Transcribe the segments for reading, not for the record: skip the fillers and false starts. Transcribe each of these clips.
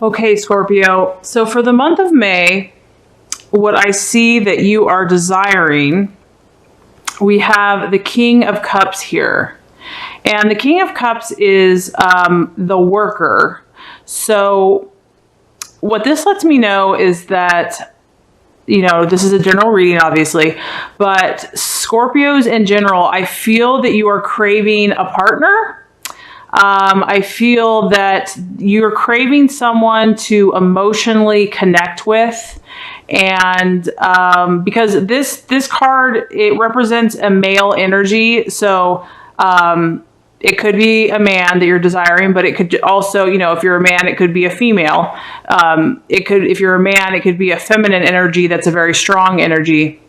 Okay, Scorpio. So for the month of May, what I see that you are desiring, we have the King of Cups here. And the King of Cups is the worker. So what this lets me know is that, you know, this is a general reading, obviously, but Scorpios in general, I feel that you are craving a partner. I feel that you're craving someone to emotionally connect with. And because this card, it represents a male energy. So it could be a man that you're desiring, but it could also, you know, if you're a man, it could be a female. If you're a man, it could be a feminine energy that's a very strong energy.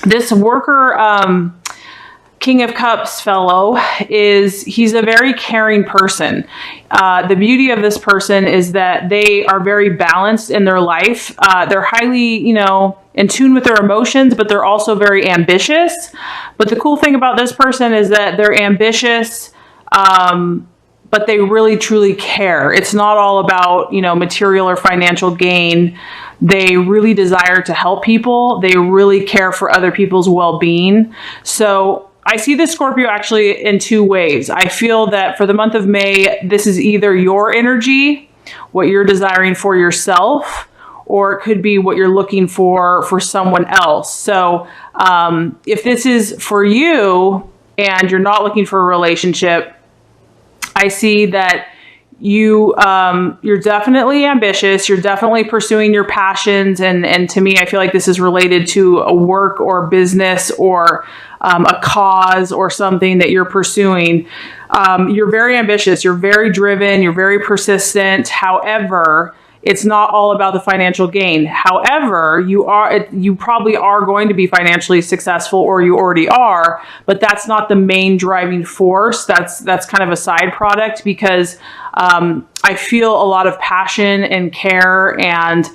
This worker, King of Cups fellow, he's a very caring person. The beauty of this person is that they are very balanced in their life. They're highly, you know, in tune with their emotions, but they're also very ambitious. But the cool thing about this person is that they're ambitious, but they really truly care. It's not all about, you know, material or financial gain. They really desire to help people. They really care for other people's well-being. So I see this Scorpio actually in two ways. I feel that for the month of May, this is either your energy, what you're desiring for yourself, or it could be what you're looking for someone else. So if this is for you and you're not looking for a relationship, I see that you're definitely ambitious. You're definitely pursuing your passions. And to me, I feel like this is related to a work or business or a cause or something that you're pursuing. You're very ambitious. You're very driven. You're very persistent. However, it's not all about the financial gain. However, you probably are going to be financially successful, or you already are, but that's not the main driving force. That's kind of a side product, because I feel a lot of passion and care, and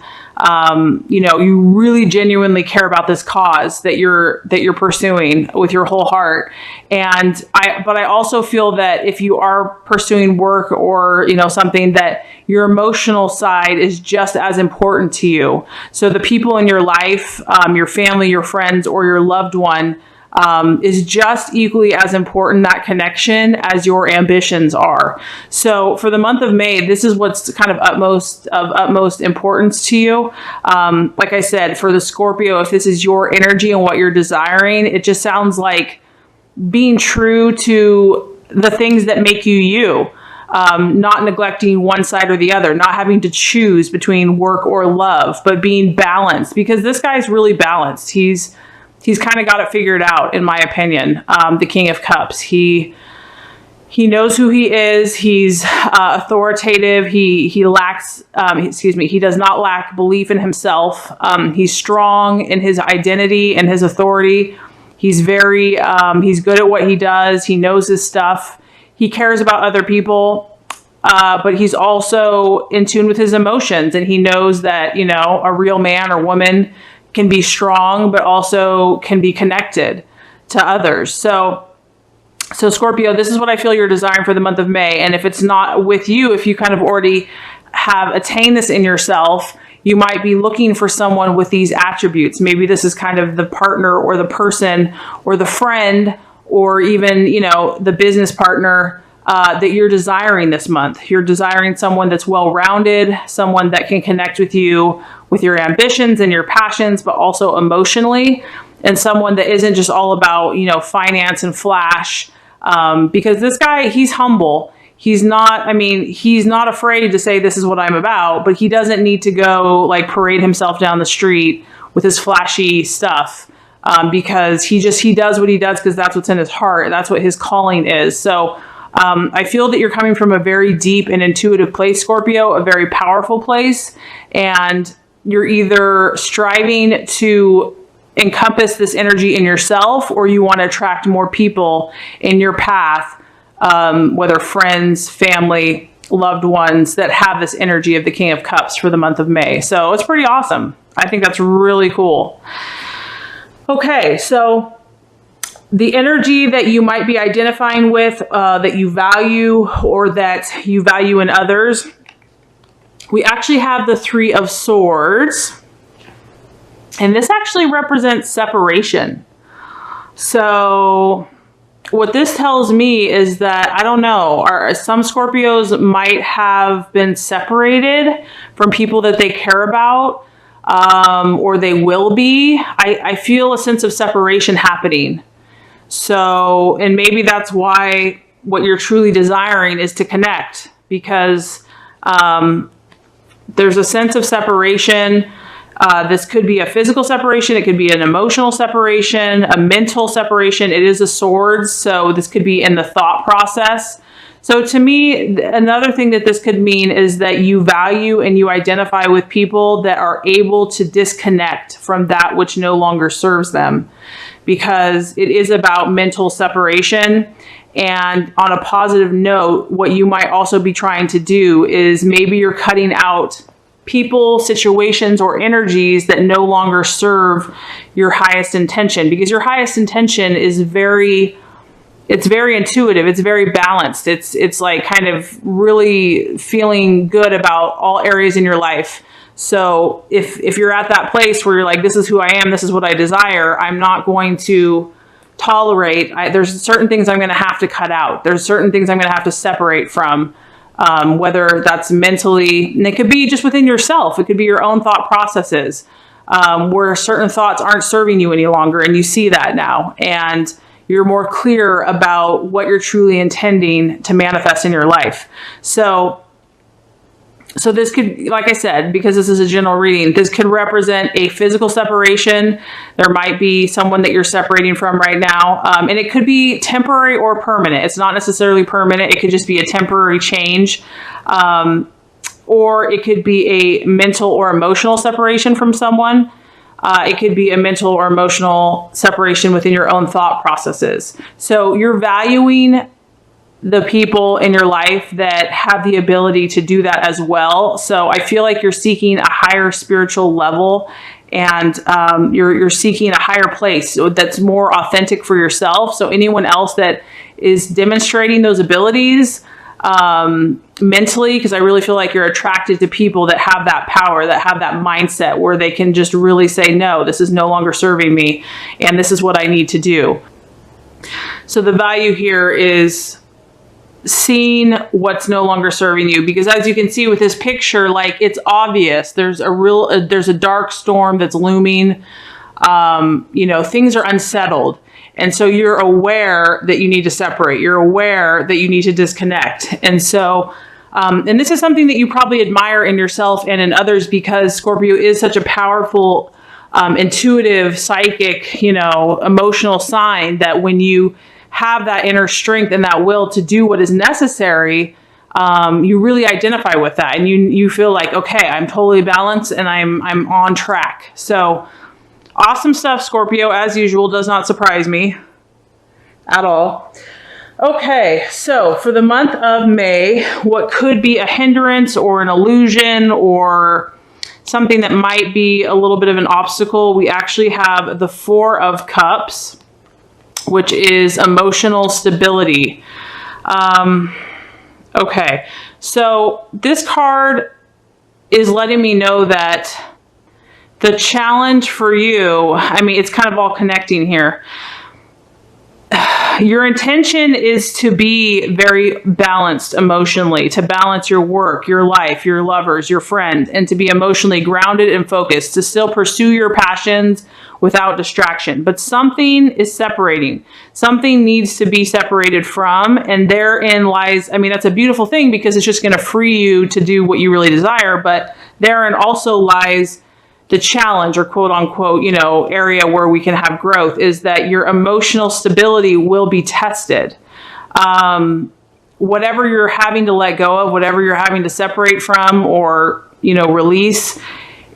you know, you really genuinely care about this cause that you're pursuing with your whole heart. But I also feel that if you are pursuing work or, you know, something, that your emotional side is just as important to you. So the people in your life, your family, your friends, or your loved one, is just equally as important, that connection, as your ambitions are. So for the month of May, this is what's kind of utmost importance to you. Like I said, for the Scorpio, if this is your energy and what you're desiring, it just sounds like being true to the things that make you you. Not neglecting one side or the other, not having to choose between work or love, but being balanced, because this guy's really balanced. He's kind of got it figured out, in my opinion. The King of Cups. He knows who he is. He's authoritative. He lacks, he does not lack belief in himself. He's strong in his identity and his authority. He's he's good at what he does. He knows his stuff. He cares about other people, but he's also in tune with his emotions, and he knows that, you know, a real man or woman can be strong, but also can be connected to others. So Scorpio, this is what I feel you're desiring for the month of May. And if it's not with you, if you kind of already have attained this in yourself, you might be looking for someone with these attributes. Maybe this is kind of the partner or the person or the friend, or even, you know, the business partner that you're desiring this month. You're desiring someone that's well-rounded, someone that can connect with you with your ambitions and your passions, but also emotionally, and someone that isn't just all about, you know, finance and flash. Because this guy, he's humble. He's not afraid to say, this is what I'm about, but he doesn't need to go like parade himself down the street with his flashy stuff. Because he does what he does because that's what's in his heart. That's what his calling is. So I feel that you're coming from a very deep and intuitive place, Scorpio, a very powerful place. And you're either striving to encompass this energy in yourself, or you want to attract more people in your path, whether friends, family, loved ones, that have this energy of the King of Cups for the month of May. So it's pretty awesome. I think that's really cool. Okay, so the energy that you might be identifying with, that you value, or that you value in others, we actually have the Three of Swords. And this actually represents separation. So what this tells me is that, I don't know, some Scorpios might have been separated from people that they care about, or they will be. I feel a sense of separation happening. So, and maybe that's why what you're truly desiring is to connect, because there's a sense of separation. This could be a physical separation. It could be an emotional separation, a mental separation. It is a sword, so this could be in the thought process. So to me, another thing that this could mean is that you value and you identify with people that are able to disconnect from that which no longer serves them, because it is about mental separation. And on a positive note, what you might also be trying to do is maybe you're cutting out people, situations, or energies that no longer serve your highest intention, because your highest intention is it's very intuitive. It's very balanced. It's like kind of really feeling good about all areas in your life. So if you're at that place where you're like, this is who I am, this is what I desire, I'm not going to tolerate, there's certain things I'm going to have to cut out. There's certain things I'm going to have to separate from. Whether that's mentally, and it could be just within yourself. It could be your own thought processes, where certain thoughts aren't serving you any longer. And you see that now, and you're more clear about what you're truly intending to manifest in your life. So this could, like I said, because this is a general reading, this could represent a physical separation. There might be someone that you're separating from right now. And it could be temporary or permanent. It's not necessarily permanent. It could just be a temporary change. Or it could be a mental or emotional separation from someone. It could be a mental or emotional separation within your own thought processes. So you're valuing the people in your life that have the ability to do that as well. So I feel like you're seeking a higher spiritual level, and you're seeking a higher place that's more authentic for yourself. So anyone else that is demonstrating those abilities mentally, because I really feel like you're attracted to people that have that power, that have that mindset where they can just really say, no, this is no longer serving me, and this is what I need to do. So the value here is seeing what's no longer serving you, because as you can see with this picture, like, it's obvious there's a dark storm that's looming. You know, things are unsettled, and so you're aware that you need to separate. You're aware that you need to disconnect. And so and this is something that you probably admire in yourself and in others, because Scorpio is such a powerful intuitive, psychic, you know, emotional sign, that when you have that inner strength and that will to do what is necessary, you really identify with that, and you feel like, okay, I'm totally balanced and I'm on track. So awesome stuff, Scorpio, as usual. Does not surprise me at all. Okay, so for the month of May, what could be a hindrance or an illusion or something that might be a little bit of an obstacle, we actually have the Four of Cups, which is emotional stability. Okay, so this card is letting me know that the challenge for you, I mean, it's kind of all connecting here. Your intention is to be very balanced emotionally, to balance your work, your life, your lovers, your friends, and to be emotionally grounded and focused, to still pursue your passions without distraction. But something is separating. Something needs to be separated from, and therein lies, I mean, that's a beautiful thing, because it's just going to free you to do what you really desire, but therein also lies the challenge, or quote unquote, you know, area where we can have growth, is that your emotional stability will be tested. Whatever you're having to let go of, whatever you're having to separate from, or, you know, release,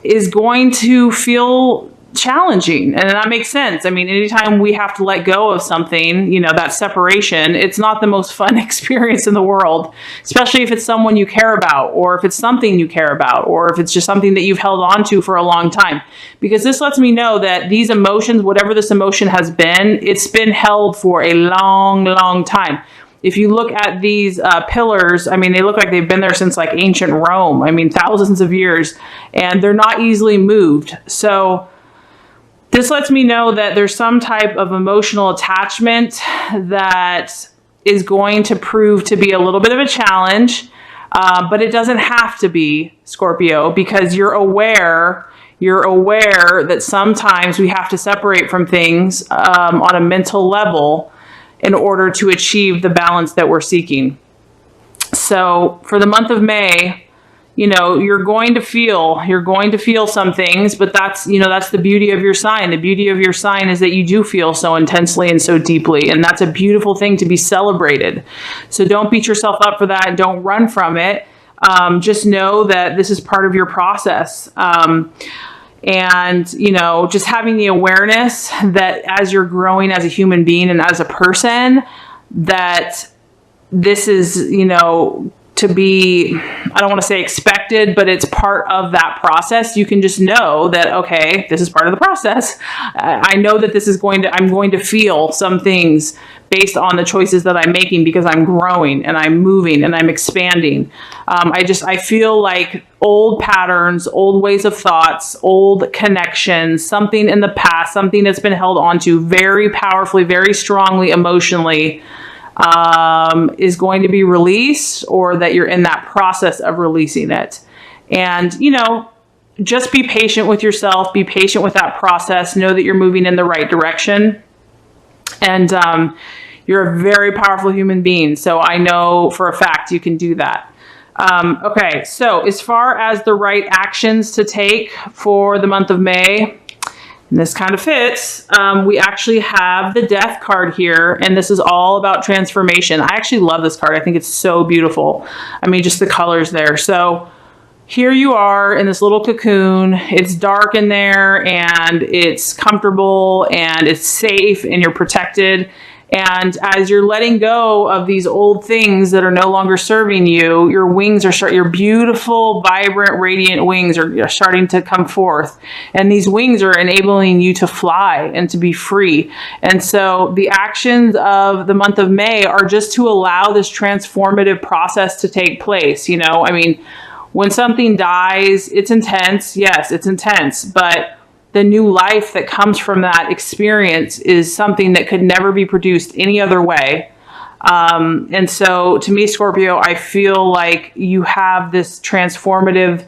is going to feel challenging. And that makes sense. I mean, anytime we have to let go of something, you know, that separation, it's not the most fun experience in the world, especially if it's someone you care about, or if it's something you care about, or if it's just something that you've held on to for a long time. Because this lets me know that these emotions, whatever this emotion has been, it's been held for a long, long time. if you look at these pillars, I mean, they look like they've been there since like ancient Rome. I mean, thousands of years, and they're not easily moved. So this lets me know that there's some type of emotional attachment that is going to prove to be a little bit of a challenge, but it doesn't have to be, Scorpio, because you're aware that sometimes we have to separate from things on a mental level in order to achieve the balance that we're seeking. So for the month of May, you know, you're going to feel some things, but that's, you know, that's the beauty of your sign. The beauty of your sign is that you do feel so intensely and so deeply, and that's a beautiful thing to be celebrated. So don't beat yourself up for that and don't run from it. Just know that this is part of your process. And, you know, just having the awareness that as you're growing as a human being and as a person, that this is, you know, to be, I don't want to say expected, but it's part of that process. You can just know that, okay, this is part of the process. I know that this is I'm going to feel some things based on the choices that I'm making because I'm growing and I'm moving and I'm expanding. I feel like old patterns, old ways of thoughts, old connections, something in the past, something that's been held onto very powerfully, very strongly, emotionally, is going to be released, or that you're in that process of releasing it. And, you know, just be patient with yourself, be patient with that process, know that you're moving in the right direction. And you're a very powerful human being. So I know for a fact you can do that. Okay, so as far as the right actions to take for the month of May, and this kind of fits, we actually have the Death card here, and this is all about transformation. I actually love this card. I think it's so beautiful. I mean, just the colors there. So here you are in this little cocoon. It's dark in there, and it's comfortable, and it's safe, and you're protected. And as you're letting go of these old things that are no longer serving you, your wings are your beautiful, vibrant, radiant wings are starting to come forth. And these wings are enabling you to fly and to be free. And so the actions of the month of May are just to allow this transformative process to take place. You know, I mean, when something dies, it's intense. Yes, it's intense, but the new life that comes from that experience is something that could never be produced any other way. And so to me, Scorpio, I feel like you have this transformative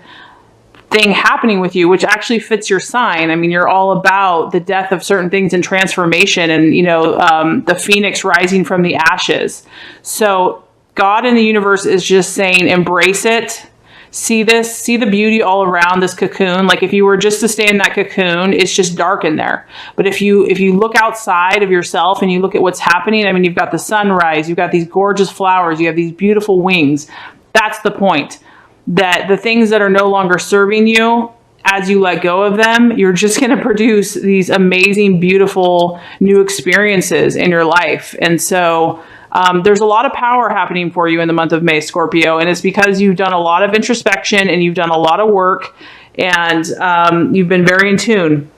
thing happening with you, which actually fits your sign. I mean, you're all about the death of certain things and transformation, and, you know, the phoenix rising from the ashes. So God in the universe is just saying, embrace it. See this, see the beauty all around this cocoon. Like if you were just to stay in that cocoon, it's just dark in there. But if you look outside of yourself and you look at what's happening, I mean, you've got the sunrise, you've got these gorgeous flowers, you have these beautiful wings. That's the point. That the things that are no longer serving you, as you let go of them, you're just going to produce these amazing, beautiful new experiences in your life. And so there's a lot of power happening for you in the month of May, Scorpio, and it's because you've done a lot of introspection and you've done a lot of work, and you've been very in tune.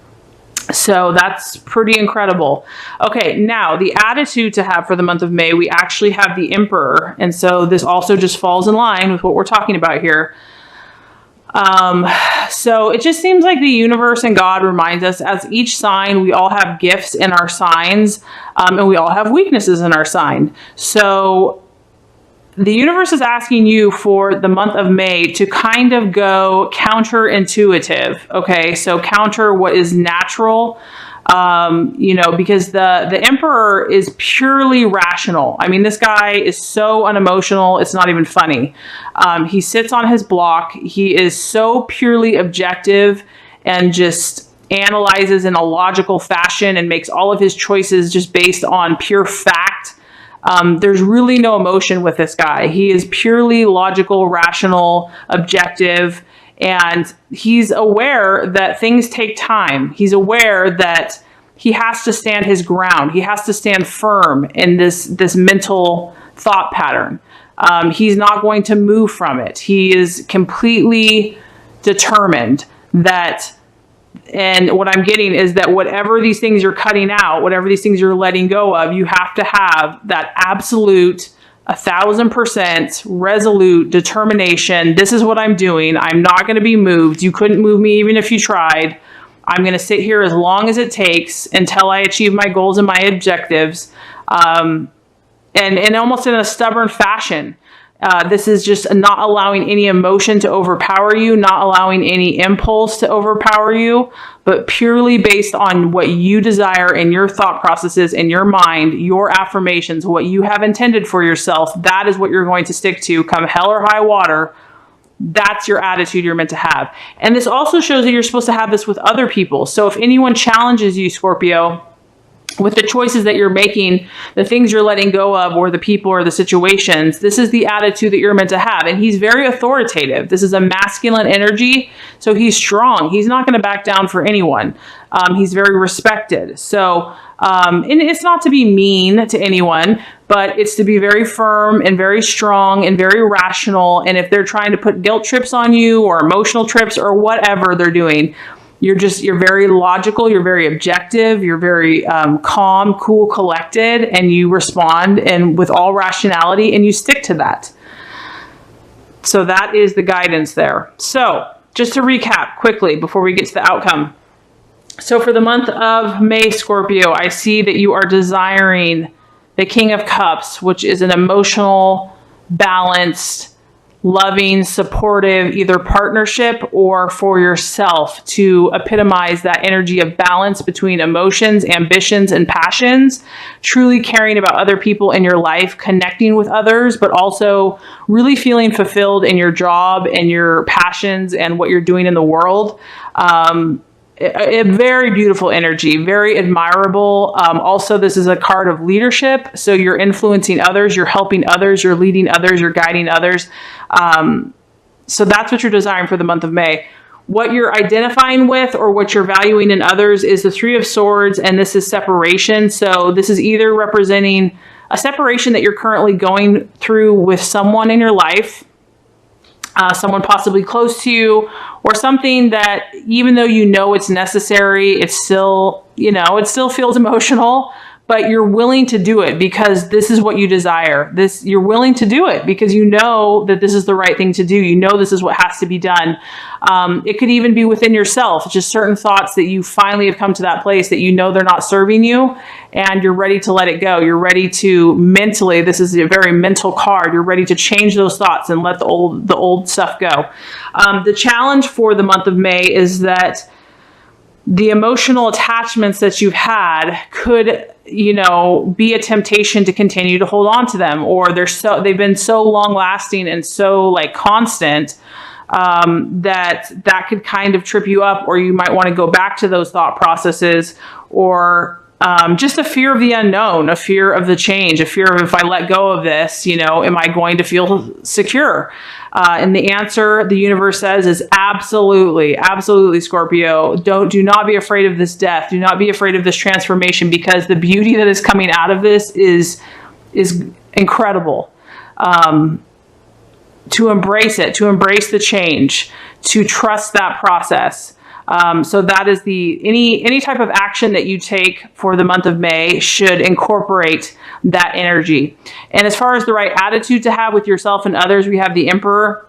So that's pretty incredible. Okay, now the attitude to have for the month of May, we actually have the Emperor, and so this also just falls in line with what we're talking about here. So it just seems like the universe and God reminds us, as each sign, we all have gifts in our signs, and we all have weaknesses in our sign. So the universe is asking you for the month of May to kind of go counterintuitive. Okay, so counter what is natural. You know, because the Emperor is purely rational. I mean, this guy is so unemotional, it's not even funny. He sits on his block. He is so purely objective and just analyzes in a logical fashion and makes all of his choices just based on pure fact. There's really no emotion with this guy. He is purely logical, rational, objective. And he's aware that things take time. He's aware that he has to stand his ground. He has to stand firm in this mental thought pattern. He's not going to move from it. He is completely determined that, and what I'm getting is that whatever these things you're cutting out, whatever these things you're letting go of, you have to have that absolute 1,000% resolute determination. This is what I'm doing. I'm not going to be moved. You couldn't move me even if you tried. I'm going to sit here as long as it takes until I achieve my goals and my objectives. And almost in a stubborn fashion. This is just not allowing any emotion to overpower you, not allowing any impulse to overpower you, but purely based on what you desire in your thought processes, in your mind, your affirmations, what you have intended for yourself. That is what you're going to stick to come hell or high water. That's your attitude you're meant to have. And this also shows that you're supposed to have this with other people. So if anyone challenges you, Scorpio, with the choices that you're making, the things you're letting go of, or the people or the situations, this is the attitude that you're meant to have. And he's very authoritative. This is a masculine energy. So he's strong. He's not going to back down for anyone. He's very respected. So, and it's not to be mean to anyone, but it's to be very firm and very strong and very rational. And if they're trying to put guilt trips on you or emotional trips or whatever they're doing, you're very logical, you're very objective, you're very calm, cool, collected, and you respond and with all rationality, and you stick to that. So that is the guidance there. So just to recap quickly before we get to the outcome. So for the month of May, Scorpio, I see that you are desiring the King of Cups, which is an emotional, balanced, loving, supportive, either partnership or for yourself, to epitomize that energy of balance between emotions, ambitions, and passions, truly caring about other people in your life, connecting with others, but also really feeling fulfilled in your job and your passions and what you're doing in the world. A very beautiful energy, very admirable. Also, this is a card of leadership. So you're influencing others, you're helping others, you're leading others, you're guiding others. So that's what you're desiring for the month of May. What you're identifying with or what you're valuing in others is the Three of Swords, and this is separation. So this is either representing a separation that you're currently going through with someone in your life, someone possibly close to you, or something that even though you know it's necessary, it's still, it still feels emotional, but you're willing to do it because this is what you desire. You're willing to do it because you know that this is the right thing to do. You know this is what has to be done. It could even be within yourself, just certain thoughts that you finally have come to that place that you know they're not serving you, and you're ready to let it go. You're ready to mentally, this is a very mental card, you're ready to change those thoughts and let the old stuff go. The challenge for the month of May is that the emotional attachments that you've had could, be a temptation to continue to hold on to them, or they've been so long lasting and so constant that could kind of trip you up, or you might want to go back to those thought processes, or just a fear of the unknown, a fear of the change, a fear of if I let go of this, am I going to feel secure? And the answer the universe says is absolutely, absolutely, Scorpio. Do not be afraid of this death. Do not be afraid of this transformation, because the beauty that is coming out of this is incredible. To embrace it, to embrace the change, to trust that process. So that is any type of action that you take for the month of May should incorporate that energy. And as far as the right attitude to have with yourself and others, we have the Emperor.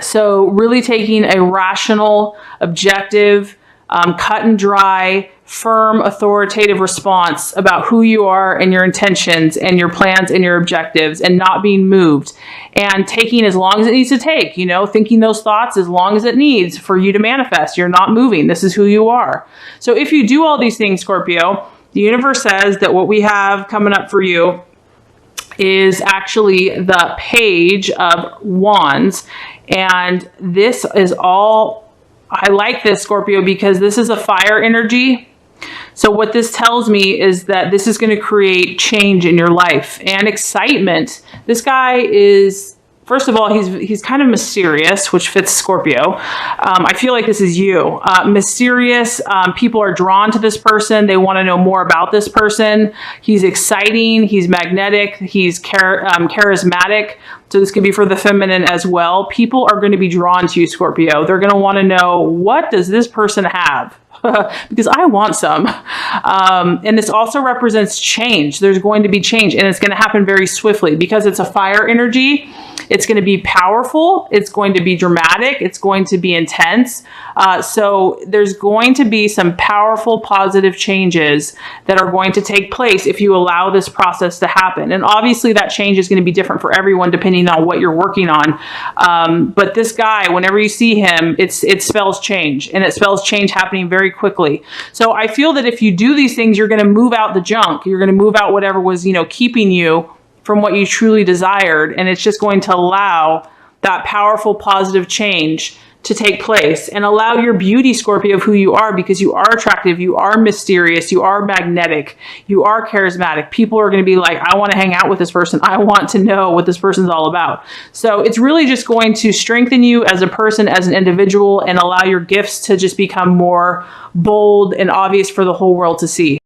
So really taking a rational, objective, cut and dry, firm, authoritative response about who you are and your intentions and your plans and your objectives, and not being moved, and taking as long as it needs to take, thinking those thoughts as long as it needs for you to manifest. You're not moving. This is who you are. So if you do all these things, Scorpio, the universe says that what we have coming up for you is actually the Page of Wands. And this is all, I like this, Scorpio, because this is a fire energy. So what this tells me is that this is going to create change in your life and excitement. This guy is, first of all, he's kind of mysterious, which fits Scorpio. I feel like this is you. Mysterious. People are drawn to this person. They want to know more about this person. He's exciting. He's magnetic. He's charismatic. So this could be for the feminine as well. People are going to be drawn to you, Scorpio. They're going to want to know, what does this person have? because I want some. And this also represents change. There's going to be change, and it's going to happen very swiftly because it's a fire energy. It's going to be powerful. It's going to be dramatic. It's going to be intense. So there's going to be some powerful, positive changes that are going to take place if you allow this process to happen. And obviously that change is going to be different for everyone depending on what you're working on. But this guy, whenever you see him, it spells change, and it spells change happening very quickly. So I feel that if you do these things, you're going to move out the junk. You're going to move out whatever was, keeping you from what you truly desired. And it's just going to allow that powerful, positive change to take place, and allow your beauty, Scorpio, of who you are, because you are attractive, you are mysterious, you are magnetic, you are charismatic. People are going to be like, I want to hang out with this person. I want to know what this person's all about. So it's really just going to strengthen you as a person, as an individual, and allow your gifts to just become more bold and obvious for the whole world to see.